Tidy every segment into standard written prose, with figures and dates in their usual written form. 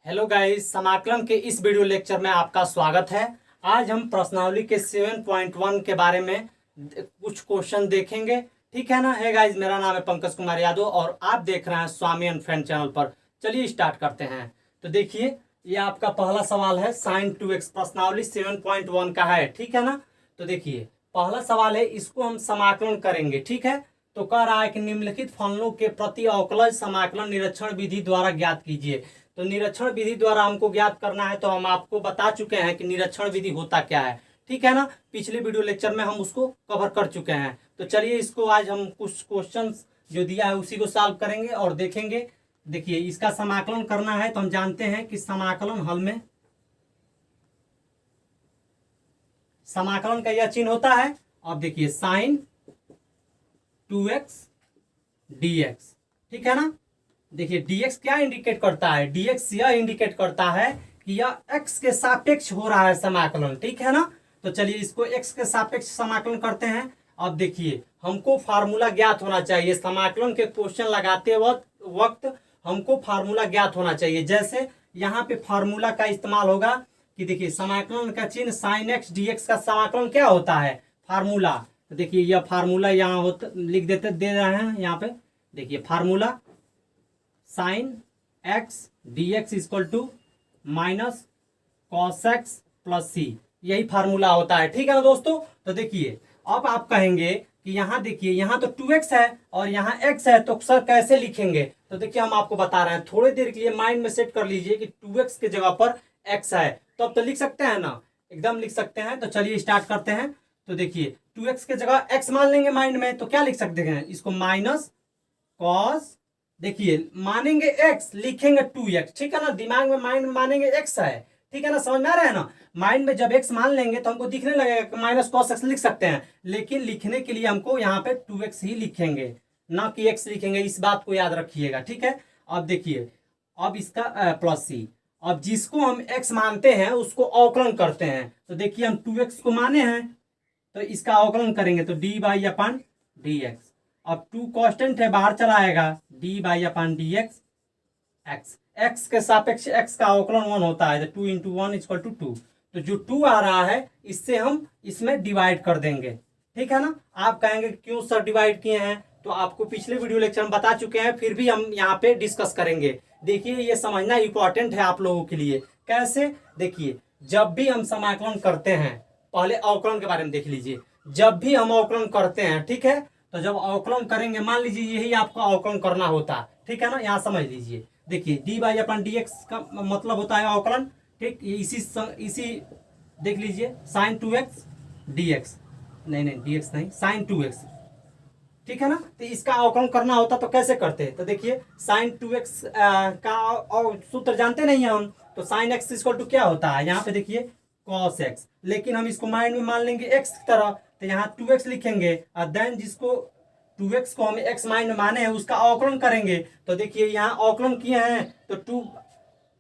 Hello guys, समाकलन के इस वीडियो लेक्चर में आपका स्वागत है। आज हम प्रश्नावली के 7.1 के बारे में कुछ क्वेश्चन देखेंगे। ठीक है ना। है गाइस, मेरा नाम है पंकज कुमार यादव और आप देख रहे हैं स्वामी एंड फ्रेंड चैनल पर। चलिए स्टार्ट करते हैं। तो देखिए, ये आपका पहला सवाल है sin 2x, प्रश्नावली 7.1 का है। ठीक है ना। तो देखिए, पहला सवाल है, इसको हम समाकलन करेंगे। ठीक है। तो कह रहा है कि निम्नलिखित फलनों के प्रति अवकलज समाकलन निरीक्षण विधि द्वारा ज्ञात कीजिए। तो निरीक्षण विधि द्वारा हमको ज्ञात करना है, तो हम आपको बता चुके हैं कि निरीक्षण विधि होता क्या है। ठीक है ना। पिछले वीडियो लेक्चर में हम उसको कवर कर चुके हैं। तो चलिए, इसको आज हम कुछ क्वेश्चंस जो दिया है उसी को सॉल्व करेंगे और देखेंगे। देखिए, इसका समाकलन करना है तो हम जानते हैं कि समाकलन हल में समाकलन का यह चिन्ह होता है। अब देखिए, sin 2x dx। ठीक है ना। देखिए, dx क्या इंडिकेट करता है? dx यह इंडिकेट करता है कि यह x के सापेक्ष हो रहा है समाकलन। ठीक है ना। तो चलिए, इसको x के सापेक्ष समाकलन करते हैं। अब देखिए, हमको फार्मूला ज्ञात होना चाहिए। समाकलन के क्वेश्चन लगाते वक्त हमको फार्मूला ज्ञात होना चाहिए। जैसे यहाँ पे फार्मूला का इस्तेमाल होगा कि देखिए, समाकलन का चिन्ह sin x dx का समाकलन क्या होता है? फार्मूला। तो देखिए, यह फार्मूला यहाँ होता लिख देते दे रहे हैं यहाँ पे। देखिए, formula sin x dx equal to minus cos X plus C, यही फार्मूला होता है। ठीक है ना दोस्तों। तो देखिए, अब आप कहेंगे कि यहाँ देखिए, यहाँ तो 2x है और यहाँ x है, तो सर कैसे लिखेंगे? तो देखिए, हम आपको बता रहे हैं। थोड़ी देर के लिए माइंड में सेट कर लीजिए कि 2x के जगह पर x है, तो अब तो लिख सकते हैं ना, एकदम लिख सकते हैं। तो चलिए स्टार्ट करते हैं। तो देखिए, 2x के जगह x मान लेंगे माइंड में, तो क्या लिख सकते हैं इसको? माइनस कॉस, देखिए मानेंगे x, लिखेंगे 2x। ठीक है ना। दिमाग में माइंड में मानेंगे x है। ठीक है ना, समझ में आ रहा है ना। माइंड में जब x मान लेंगे तो हमको दिखने लगेगा कि माइनस कॉस एक्स लिख सकते हैं, लेकिन लिखने के लिए हमको यहाँ पे 2x ही लिखेंगे, ना कि x लिखेंगे। इस बात को याद रखिएगा। ठीक है। अब देखिए, अब इसका प्लस सी। अब जिसको हम x मानते हैं उसको अवकलन करते हैं। तो देखिए, हम 2x को माने हैं तो इसका अवकलन करेंगे तो D by upon D x. अब 2 कांस्टेंट है, बाहर चला आएगा, D by upon D x x. X के सापेक्ष एक्स का अवकलन 1 होता है, तो 2 इंटू 1 इक्वल टू 2। तो जो 2 आ रहा है इससे हम इसमें डिवाइड कर देंगे। ठीक है ना। आप कहेंगे क्यों सर डिवाइड किए हैं? तो आपको पिछले वीडियो लेक्चर में बता चुके हैं, फिर भी हम यहाँ पे डिस्कस करेंगे। देखिए, ये समझना इंपॉर्टेंट है आप लोगों के लिए। कैसे? देखिए, जब भी हम समाकलन करते हैं, पहले अवकलन के बारे में देख लीजिए। जब भी हम अवकलन करते हैं, ठीक है, तो जब अवकलन करेंगे, मान लीजिए यही आपको अवकलन करना होता है। ठीक है ना। यहाँ समझ लीजिए। देखिए, D by upon D x का मतलब होता है अवकलन। ठीक, इसी देख लीजिए, साइन 2x dx, नहीं dx नहीं, साइन 2x। ठीक है ना। तो इसका अवकलन करना होता तो कैसे करते? तो देखिए, साइन 2x का सूत्र जानते नहीं हैं हम, तो साइन x इक्वल टू क्या होता है? यहाँ पे देखिए कॉस x, लेकिन हम इसको माइंड में मान लेंगे x की तरह, तो यहाँ 2x लिखेंगे और देन जिसको 2x को हम x माइंड में माने हैं उसका अवकलन करेंगे। तो देखिए, यहाँ अवकलन किए हैं तो 2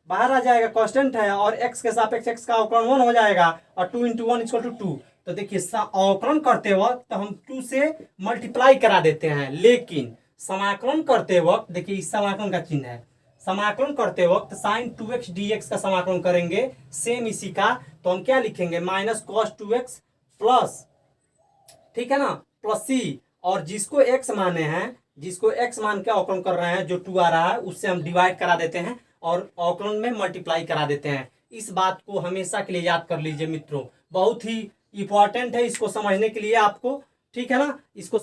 बाहर आ जाएगा, कांस्टेंट है, और x के सापेक्ष x का अवकलन 1 हो जाएगा, और 2 इंटू 1 इक्वल टू 2। तो देखिए, अवकलन करते वक्त तो हम 2 से मल्टीप्लाई करा देते हैं, लेकिन समाकलन करते वक्त देखिए, इस समाकलन का चिन्ह है। समाकलन करते वक्त साइन 2x dx का समाकलन करेंगे, सेम इसी का। तो हम क्या लिखेंगे? माइनस कॉस 2x प्लस, ठीक है ना, प्लस सी। और जिसको x माने हैं, जिसको x मान के अवकलन कर रहे हैं, जो 2 आ रहा है उससे हम डिवाइड करा देते हैं और अवकलन में मल्टीप्लाई करा देते हैं। इस बात को हमेशा के लिए याद कर लीजिए मित्रों, बहुत ही इंपॉर्टेंट है इसको समझने के लिए आपको। ठीक है ना। इसको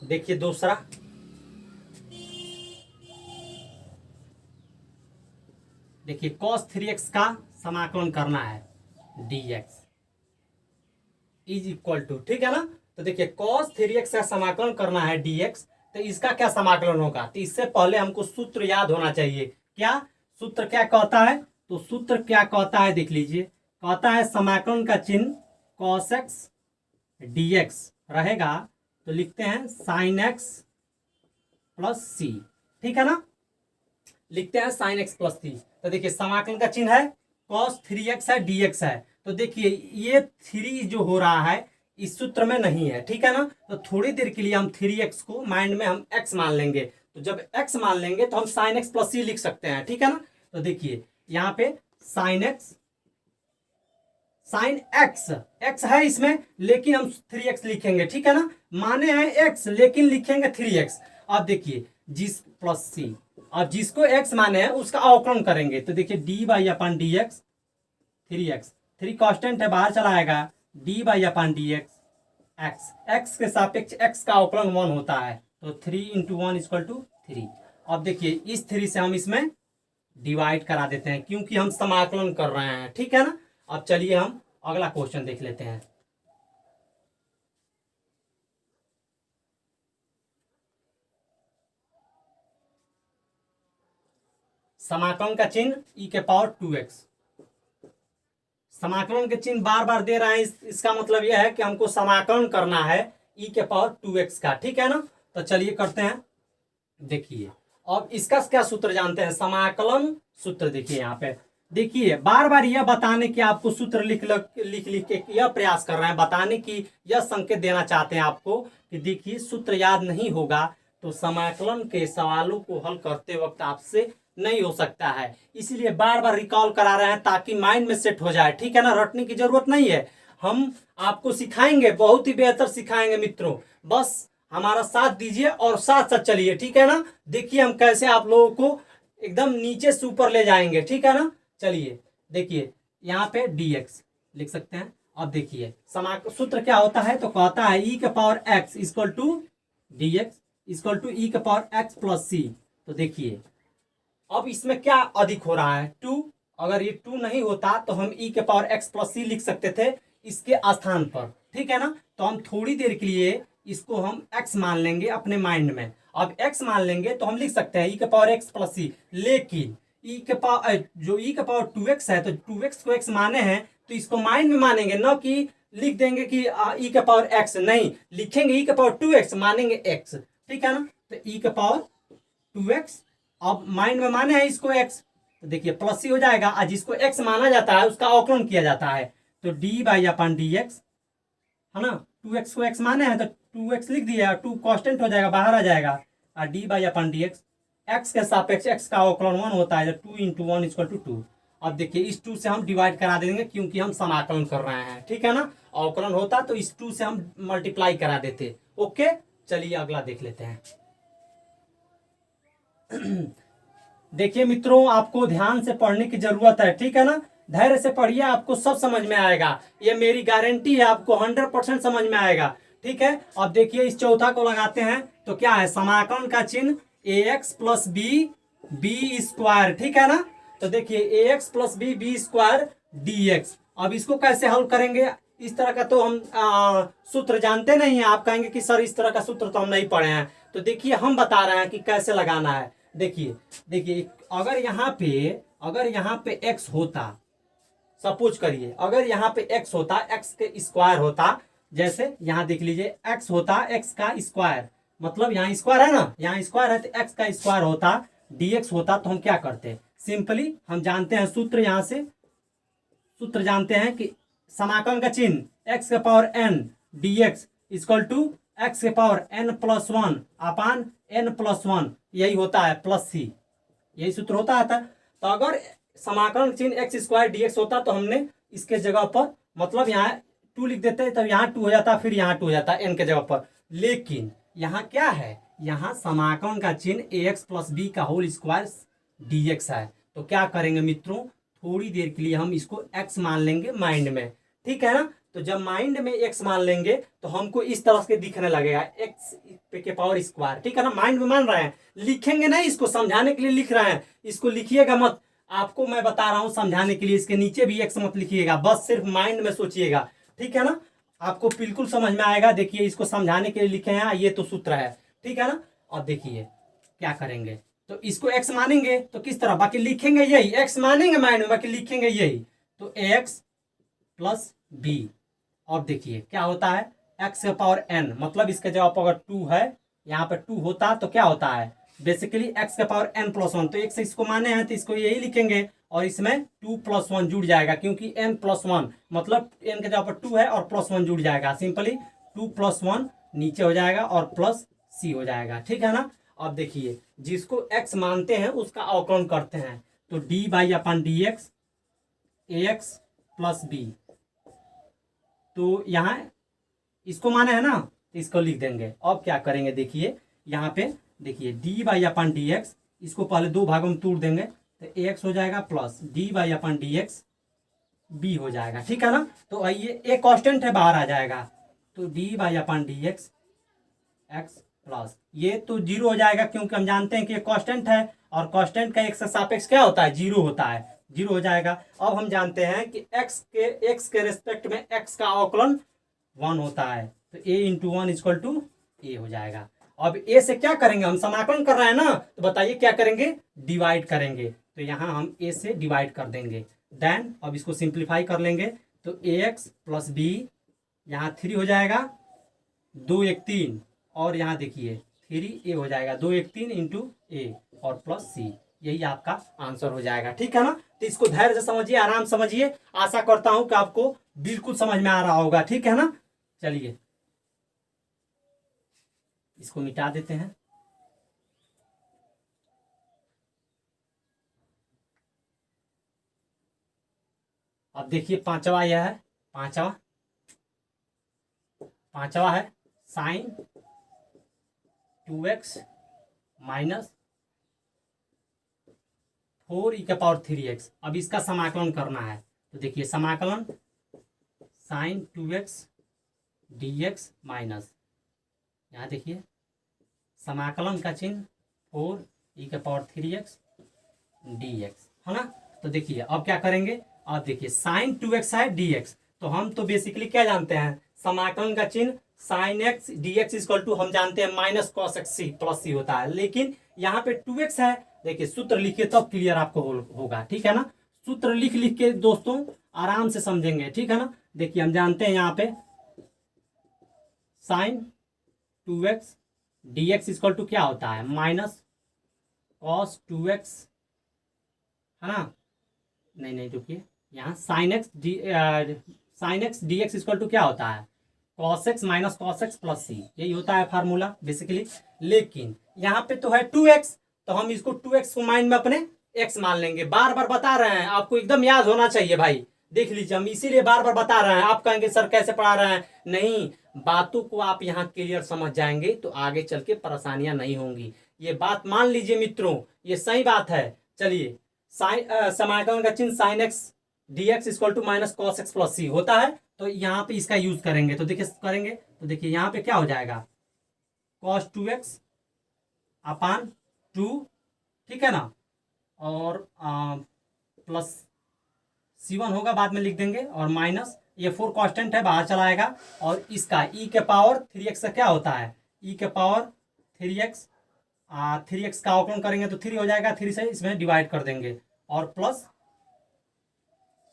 देखिए, दूसरा देखिए, cos 3x का समाकलन करना है dx इज इक्वल टू, ठीक है ना। तो देखिए, cos 3x का समाकलन करना है dx, तो इसका क्या समाकलन होगा? तो इससे पहले हमको सूत्र याद होना चाहिए। क्या सूत्र क्या कहता है? तो सूत्र क्या कहता है देख लीजिए, कहता है समाकलन का चिन्ह cos x dx रहेगा, तो लिखते हैं sin x प्लस सी। ठीक है ना। लिखते हैं sin x प्लस सी। तो देखिए, समाकलन का चिन्ह है cos 3x है, dx है। तो देखिए, ये 3 जो हो रहा है इस सूत्र में नहीं है, ठीक है ना। तो थोड़ी देर के लिए हम 3x को माइंड में हम x मान लेंगे, तो जब x मान लेंगे तो हम साइन एक्स प्लस सी लिख सकते हैं, ठीक है ना। तो देखिए यहाँ पे sine x, sine x, x है इसमें लेकिन हम 3x लिखेंगे, ठीक है ना। माने हैं x लेकिन लिखेंगे 3x। अब देखिए जिस प्लस सी, अब जिसको x माने हैं उसका अवकलन करेंगे, तो देखिए D by upon D x, 3x, 3 constant है बाहर चला आएगा, D by upon D x, x, x के सापेक्ष x का अवकलन 1 होता है, तो 3 इंटू 1 इक्वल टू 3। अब देखिए इस 3 से हम इसमें डिवाइड करा देते हैं क्योंकि हम समाकलन कर रहे हैं, ठीक है ना। अब चलिए हम अगला क्वेश्चन देख लेते हैं। समाकलन का चिन्ह e के पावर 2x, समाकलन के चिन्ह बार बार दे रहे हैं, इसका मतलब यह है कि हमको समाकलन करना है e के पावर 2x का, ठीक है ना। तो चलिए करते हैं। देखिए अब इसका क्या सूत्र जानते हैं, समाकलन सूत्र। देखिए यहाँ पे देखिए बार बार यह बताने की आपको सूत्र लिख लिख के यह प्रयास कर रहे हैं, बताने की यह संकेत देना चाहते हैं आपको कि देखिए सूत्र याद नहीं होगा तो समाकलन के सवालों को हल करते वक्त आपसे नहीं हो सकता है, इसीलिए बार बार रिकॉल करा रहे हैं ताकि माइंड में सेट हो जाए, ठीक है ना। रटने की जरूरत नहीं है, हम आपको सिखाएंगे, बहुत ही बेहतर सिखाएंगे मित्रों, बस हमारा साथ दीजिए और साथ साथ चलिए, ठीक है ना। देखिए हम कैसे आप लोगों को एकदम नीचे से ऊपर ले जाएंगे, ठीक है ना। चलिए देखिए यहाँ पे dx लिख सकते हैं। अब देखिए सूत्र क्या होता है, तो कहता है e के power x equal to D X equal to e के पावर x प्लस सी। तो देखिए अब इसमें क्या अधिक हो रहा है, 2, अगर ये 2 नहीं होता तो हम e के पावर x प्लस सी लिख सकते थे इसके स्थान पर, ठीक है ना। तो हम थोड़ी देर के लिए इसको हम x मान लेंगे अपने माइंड में। अब x मान लेंगे तो हम लिख सकते हैं e के पावर x प्लस सी, लेकिन e के पावर जो e के पावर 2x है तो 2x को x माने हैं तो इसको माइंड में मानेंगे, न कि लिख देंगे कि e के पावर x, नहीं लिखेंगे e के पावर 2x मानेंगे x, ठीक है ना। तो e के पावर 2x अब माइंड में माने हैं इसको x, तो देखिए प्लस सी हो जाएगा, और जिसको x माना जाता है उसका अवकलन किया जाता है, तो D by upon D x है ना। 2x को x माने हैं तो 2x लिख दिया, 2 कांस्टेंट हो जाएगा बाहर आ जाएगा, और D by upon D x, x के सापेक्ष x का अवकलन 1 होता है, 2 इंटू 1 इक्वल टू 2। अब देखिए इस 2 से हम डिवाइड करा देंगे क्योंकि हम समाकलन कर रहे हैं, ठीक है ना। अवकलन होता तो इस 2 से हम मल्टीप्लाई करा देते। ओके चलिए अगला देख लेते हैं। देखिए मित्रों आपको ध्यान से पढ़ने की जरूरत है, ठीक है ना। धैर्य से पढ़िए, आपको सब समझ में आएगा, ये मेरी गारंटी है, आपको 100% समझ में आएगा, ठीक है। अब देखिए इस चौथा को लगाते हैं तो क्या है, समाकलन का चिन्ह ax प्लस बी स्क्वायर, ठीक है ना। तो देखिए ax plus B square dx। अब इसको कैसे हल करेंगे, इस तरह का तो हम सूत्र जानते नहीं है। आप कहेंगे कि सर इस तरह का सूत्र तो हम नहीं पढ़े हैं, तो देखिए हम बता रहे हैं कि कैसे लगाना है। देखिए अगर यहाँ पे x होता, सपोज करिए अगर यहाँ पे x होता, x के स्क्वायर होता, जैसे यहाँ देख लीजिए x होता x का स्क्वायर, मतलब यहाँ स्क्वायर है ना, यहाँ स्क्वायर है तो x का स्क्वायर होता, dx होता, तो हम क्या करते, सिंपली हम जानते हैं सूत्र, यहाँ से सूत्र जानते हैं कि समाकलन का चिन्ह x के power n dx equal to x के power n plus 1 upon n plus 1, यही होता है, प्लस सी, यही सूत्र होता है। तो अगर समाकलन चिन्ह x स्क्वायर dx होता तो हमने इसके जगह पर मतलब यहाँ 2 लिख देते, तब यहाँ 2 हो जाता, फिर यहाँ 2 हो जाता n के जगह पर। लेकिन यहाँ क्या है, यहाँ समाकलन का चिन्ह ax प्लस बी का होल स्क्वायर dx है। तो क्या करेंगे मित्रों, थोड़ी देर के लिए हम इसको x मान लेंगे माइंड में, ठीक है ना। तो जब माइंड में x मान लेंगे तो हमको इस तरह से दिखने लगेगा x के पावर स्क्वायर, ठीक है ना। माइंड में मान रहे हैं, लिखेंगे नहीं, इसको समझाने के लिए लिख रहे हैं, इसको लिखिएगा मत, आपको मैं बता रहा हूं समझाने के लिए, इसके नीचे भी x मत लिखिएगा, बस सिर्फ माइंड में सोचिएगा, ठीक है ना, आपको बिल्कुल समझ में आएगा। देखिए इसको समझाने के लिए लिखे हैं, ये तो सूत्र है, ठीक है ना। अब देखिए क्या करेंगे, तो इसको x मानेंगे तो किस तरह, बाकी लिखेंगे यही, x मानेंगे माइंड में, बाकी लिखेंगे यही, तो ax प्लस b। अब देखिए क्या होता है, x के पावर n, मतलब इसके जवाब अगर 2 है, यहाँ पे 2 होता तो क्या होता है, बेसिकली एक्स के पावर n प्लस वन, तो एक से इसको माने हैं तो इसको यही लिखेंगे और इसमें 2 + 1 जुड़ जाएगा क्योंकि n + 1 मतलब n के जगह पर 2 है और +1 जुड़ जाएगा, सिंपली 2 + 1 नीचे हो जाएगा और प्लस c हो जाएगा, ठीक है ना। अब देखिए जिसको x मानते हैं उसका अवकलन करते हैं, तो dy/dx ax + b, तो यहाँ इसको माने है ना तो इसको लिख देंगे। अब क्या करेंगे देखिए यहाँ पे देखिए dy/dx, इसको पहले दो भागों में तोड़ देंगे तो ax हो जाएगा प्लस dy/dx b हो जाएगा, ठीक है ना। तो आइए एक कांस्टेंट है बाहर आ जाएगा, तो dy/dx x प्लस ये तो 0 हो जाएगा क्योंकि हम जानते हैं कि ये कांस्टेंट है और कांस्टेंट का x से सापेक्ष क्या होता है 0 होता है, 0 हो जाएगा। अब हम जानते हैं कि x के रिस्पेक्ट में x का अवकलन 1 होता है, तो a × 1 = a हो जाएगा। अब a से क्या करेंगे, हम समाकलन कर रहे हैं ना, तो बताइए क्या करेंगे, डिवाइड करेंगे, तो यहाँ हम a से डिवाइड कर देंगे। देन अब इसको सिंप्लीफाई कर लेंगे तो ax + b, यहाँ 3 हो जाएगा, 2 1 3 और यहाँ देखिए 3a हो जाएगा, 2 1 3 × a और प्लस c, यही आपका आंसर हो जाएगा, ठीक है ना। तो इसको धैर्य से समझिए, आराम समझिए, आशा करता हूं कि आपको बिल्कुल समझ में आ रहा होगा, ठीक है ना। चलिए इसको मिटा देते हैं। अब देखिए पांचवा यह है, पांचवा है sin 2x - 4e⁻3x। अब इसका समाकलन करना है, तो देखिए समाकलन sin 2x dx माइनस, यहाँ देखिए समाकलन का चिन्ह 4e⁻3x dx है ना। तो देखिए अब क्या करेंगे, अब देखिए sin 2x है dx, तो हम तो बेसिकली क्या जानते हैं, समाकलन का चिन्ह sin x dx = हम जानते हैं -cos x + c होता है, लेकिन यहाँ पे 2x है, देखिए सूत्र लिखिए तब क्लियर आपको होगा, ठीक है ना। सूत्र लिख लिख के दोस्तों आराम से समझेंगे, ठीक है ना। देखिए हम जानते हैं यहाँ पे sin 2x dx = क्या होता है, -cos 2x है ना, नहीं रुकिए, यहाँ sin x dx = क्या होता है, cos x - cos x + c, यही होता है फार्मूला बेसिकली। लेकिन यहाँ पे तो है 2x, तो हम इसको 2x को माइंड में अपने x मान लेंगे। बार बार बता रहे हैं, आपको एकदम याद होना चाहिए भाई, देख लीजिए हम इसीलिए बार बार बता रहे हैं। आप कहेंगे सर कैसे पढ़ा रहे हैं, नहीं, बातों को आप यहाँ क्लियर समझ जाएंगे तो आगे चल के परेशानियां नहीं होंगी, ये बात मान लीजिए मित्रों, ये सही बात है। चलिए समाकलन का चिन्ह sin x dx = -cos x + c होता है, तो यहाँ पे इसका यूज करेंगे, तो देखिए करेंगे तो देखिए यहाँ पे क्या हो जाएगा, cos 2x / 2, ठीक है ना, और प्लस c1 होगा, बाद में लिख देंगे, और माइनस ये 4 कांस्टेंट है बाहर चला आएगा, और इसका e⁻3x का क्या होता है, e⁻3x 3x का अवकलन करेंगे तो 3 हो जाएगा, 3 से इसमें डिवाइड कर देंगे और प्लस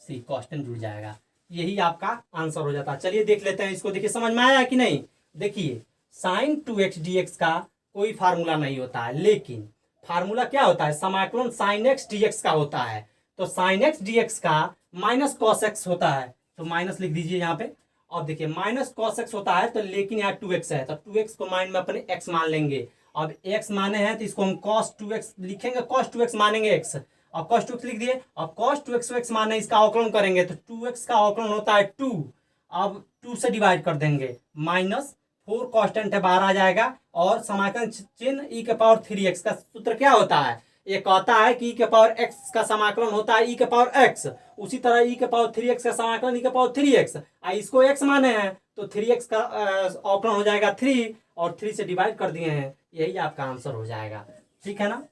c कांस्टेंट जुड़ जाएगा, यही आपका आंसर हो जाता है। चलिए देख लेते हैं इसको, देखिए समझ में आया कि नहीं। देखिए sin 2x dx का कोई फार्मूला नहीं होता है, लेकिन फार्मूला क्या होता है, समाकलन sin x dx का होता है, तो sin x dx का -cos x होता है, तो माइनस लिख दीजिए यहाँ पे। अब देखिए -cos x होता है, तो लेकिन यहाँ 2x है, तो 2x को माइंड में अपने x मान लेंगे। अब x माने हैं तो इसको हम cos 2x लिखेंगे, cos 2x मानेंगे x, अब cos 2x लिख दिए। अब cos 2x को x माने, इसका अवकलन करेंगे तो 2x का अवकलन होता है 2, अब 2 से डिवाइड कर देंगे, -4 कांस्टेंट है बाहर आ जाएगा, और समाकलन चिन्ह e⁻3x का सूत्र क्या होता है, ये कहता है कि e⁻x का समाकलन होता है e⁻x, उसी तरह e⁻3x का समाकलन e⁻3x, इसको x माने हैं तो 3x का अवकलन हो जाएगा 3, और 3 से डिवाइड कर दिए हैं, यही आपका आंसर हो जाएगा, ठीक है ना।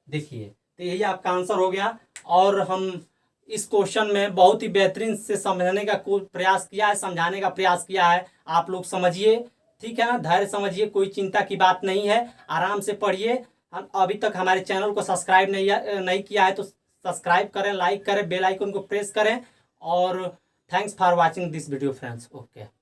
देखिए तो यही आपका आंसर हो गया, और हम इस क्वेश्चन में बहुत ही बेहतरीन से समझने का प्रयास किया है, समझाने का प्रयास किया है, आप लोग समझिए, ठीक है ना, धैर्य समझिए, कोई चिंता की बात नहीं है, आराम से पढ़िए। अभी तक हमारे चैनल को सब्सक्राइब नहीं किया है तो सब्सक्राइब करें, लाइक करें, बेल आइकन को प्रेस करें, और thanks for watching this video friends, okay.